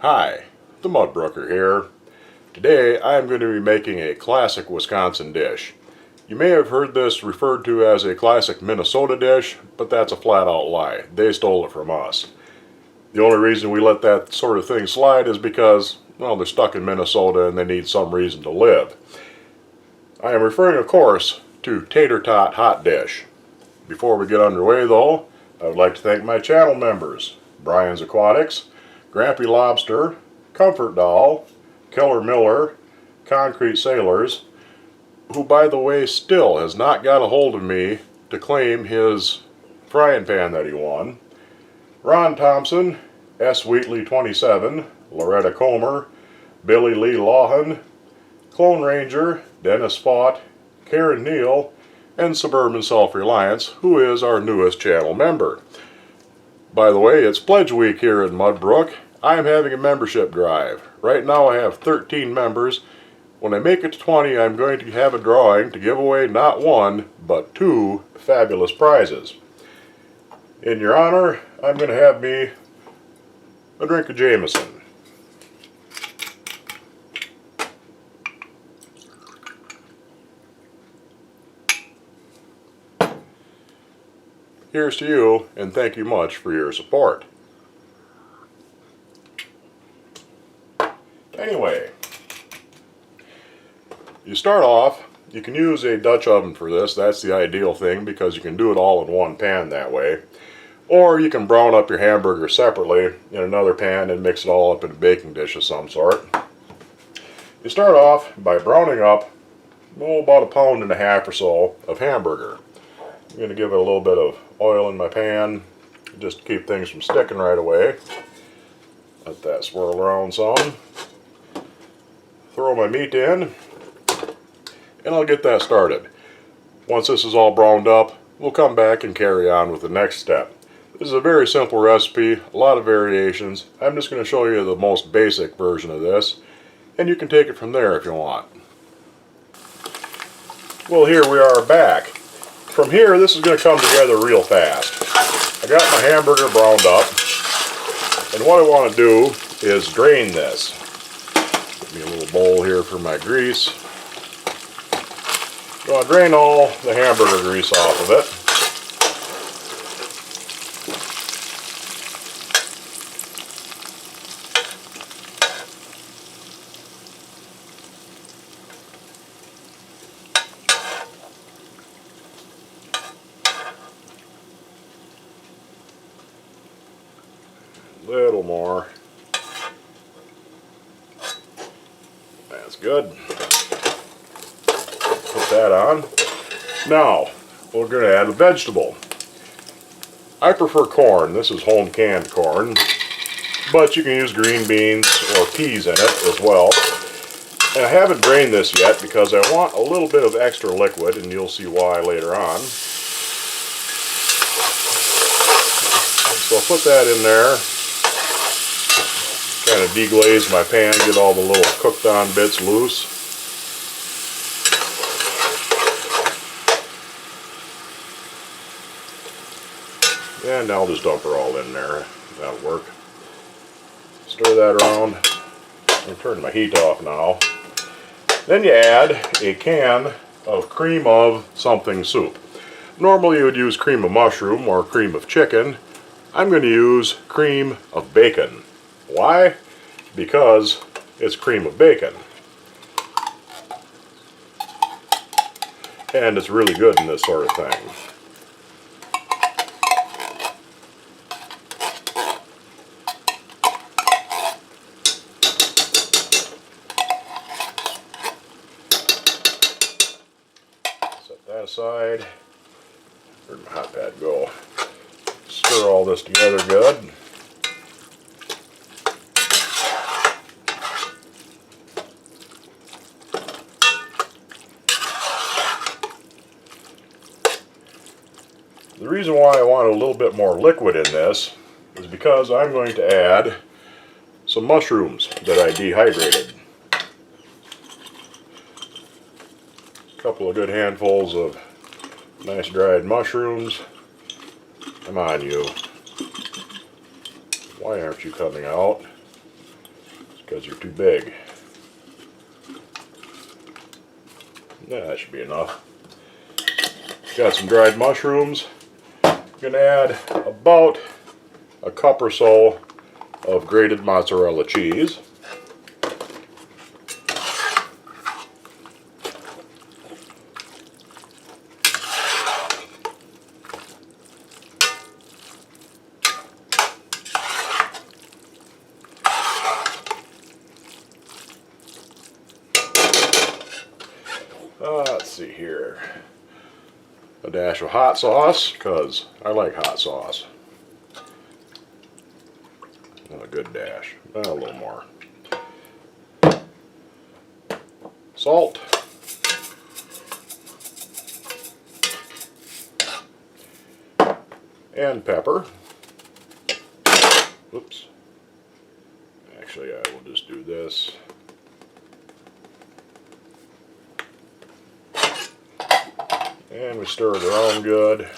Hi, the Mudbrooker here. Today I am going to be making a classic Wisconsin dish. You may have heard this referred to as a classic Minnesota dish, but that's a flat-out lie. They stole it from us. The only reason we let that sort of thing slide is because, well, they're stuck in Minnesota and they need some reason to live. I am referring, of course, to Tater Tot Hotdish. Before we get underway, though, I would like to thank my channel members, Brian's Aquatics, Grampy Lobster, Comfort Doll, Killer Miller, Concrete Sailors, who, by the way, still has not got a hold of me to claim his frying pan that he won, Ron Thompson, S. Wheatley 27, Loretta Comer, Billy Lee Lawhan, Clone Ranger, Dennis Fott, Karen Neal, and Suburban Self-Reliance, who is our newest channel member. By the way, it's Pledge Week here in Mudbrook. I am having a membership drive. Right now I have 13 members. When I make it to 20, I'm going to have a drawing to give away not one, but 2 fabulous prizes. In your honor, I'm going to have me a drink of Jameson. Here's to you, and thank you much for your support. Anyway, you start off, you can use a Dutch oven for this. That's the ideal thing because you can do it all in one pan that way. Or you can brown up your hamburger separately in another pan and mix it all up in a baking dish of some sort. You start off by browning up about 1.5 pounds or so of hamburger. I'm going to give it a little bit of oil in my pan just to keep things from sticking right away. Let that swirl around some. Throw my meat in and I'll get that started. Once this is all browned up, we'll come back and carry on with the next step. This is a very simple recipe, a lot of variations. I'm just going to show you the most basic version of this, and you can take it from there if you want. Well, here we are back. From here, this is going to come together real fast. I got my hamburger browned up, and what I want to do is drain this. Give me a little bowl here for my grease. I'm going to drain all the hamburger grease off of it. Little more. That's good. Put that on. Now, we're going to add a vegetable. I prefer corn. This is home canned corn, but you can use green beans or peas in it as well. And I haven't drained this yet because I want a little bit of extra liquid, and you'll see why later on. So I'll put that in there. Kind of deglaze my pan, get all the little cooked on bits loose. And I'll just dump her all in there. That'll work. Stir that around. I'm turning my heat off now. Then you add a can of cream of something soup. Normally you would use cream of mushroom or cream of chicken. I'm going to use cream of bacon. Why? Because it's cream of bacon. And it's really good in this sort of thing. Set that aside. Where'd my hot pad go? Stir all this together good. The reason why I want a little bit more liquid in this is because I'm going to add some mushrooms that I dehydrated. A couple of good handfuls of nice dried mushrooms. Come on, you. Why aren't you coming out? because you're too big. Yeah, that should be enough. Got some dried mushrooms. I'm going to add about a cup or so of grated mozzarella cheese. Let's see here. A dash of hot sauce, because I like hot sauce. And a good dash. A little more. Salt. And pepper. Oops. Actually, I will just do this. And we stir it around good.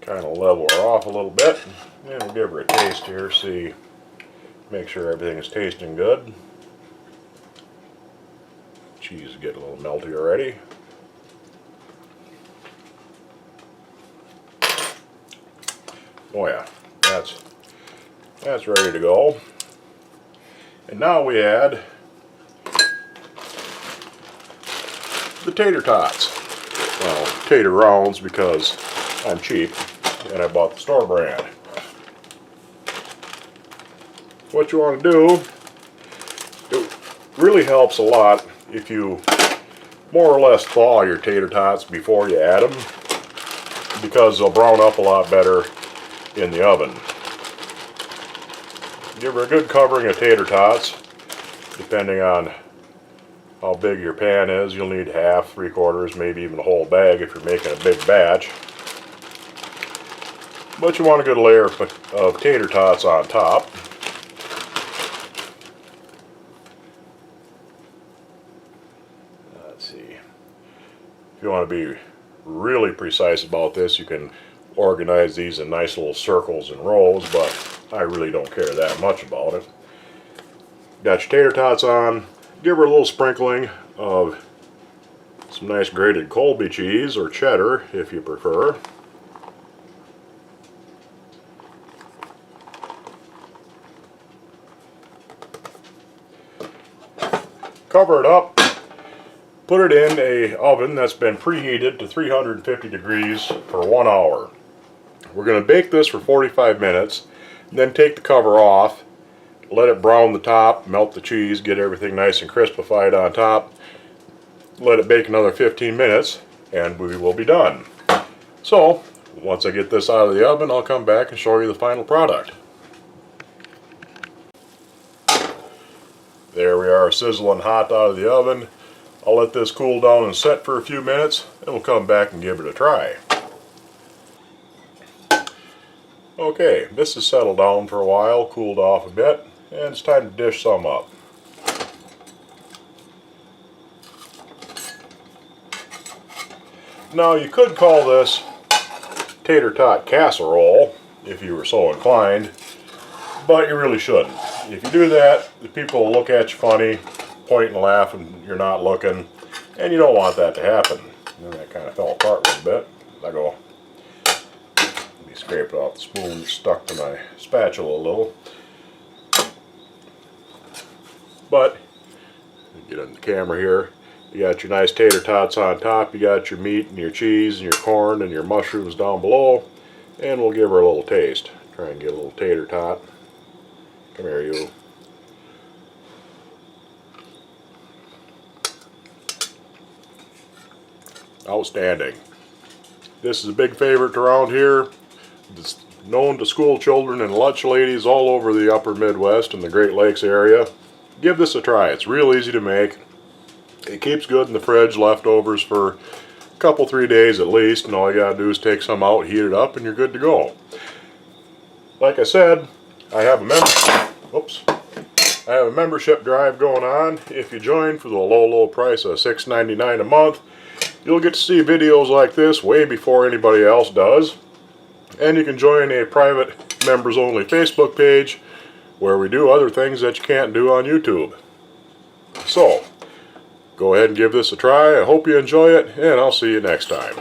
Kind of level her off a little bit. And we'll give her a taste here, see, make sure everything is tasting good. Cheese is getting a little melty already. Oh yeah, that's ready to go. And now we add the tater tots. Well, tater rounds because I'm cheap and I bought the store brand. What you want to do, it really helps a lot if you more or less thaw your tater tots before you add them, because they'll brown up a lot better in the oven. Give her a good covering of tater tots. Depending on how big your pan is, you'll need half, 3/4, maybe even a whole bag if you're making a big batch. But you want a good layer of tater tots on top. Let's see. If you want to be really precise about this, you can organize these in nice little circles and rows, but I really don't care that much about it. Got your tater tots on. Give her a little sprinkling of some nice grated Colby cheese, or cheddar if you prefer. Cover it up. Put it in a oven that's been preheated to 350 degrees for 1 hour. We're going to bake this for 45 minutes, then take the cover off, let it brown the top, melt the cheese, get everything nice and crispified on top, let it bake another 15 minutes, and we will be done. So, once I get this out of the oven, I'll come back and show you the final product. There we are, sizzling hot out of the oven. I'll let this cool down and set for a few minutes, and we'll come back and give it a try. Okay, this has settled down for a while, cooled off a bit, and it's time to dish some up. Now you could call this tater tot casserole if you were so inclined, but you really shouldn't. If you do that, the people will look at you funny, point and laugh, and you're not looking, and you don't want that to happen. And that kind of fell apart a little bit. Let go. Let me scrape it off the spoon, stuck to my spatula a little. But, get on the camera here, you got your nice tater tots on top, you got your meat and your cheese and your corn and your mushrooms down below, and we'll give her a little taste. Try and get a little tater tot. Come here, you. Outstanding. This is a big favorite around here. It's known to school children and lunch ladies all over the upper Midwest and the Great Lakes area. Give this a try. It's real easy to make. It keeps good in the fridge, leftovers for a couple, 3 days at least, and all you gotta do is take some out, heat it up, and you're good to go. Like I said, I have a member. Oops. I have a membership drive going on. If you join for the low price of $6.99 a month, you'll get to see videos like this way before anybody else does. And you can join a private members only Facebook page where we do other things that you can't do on YouTube. So, go ahead and give this a try. I hope you enjoy it, and I'll see you next time.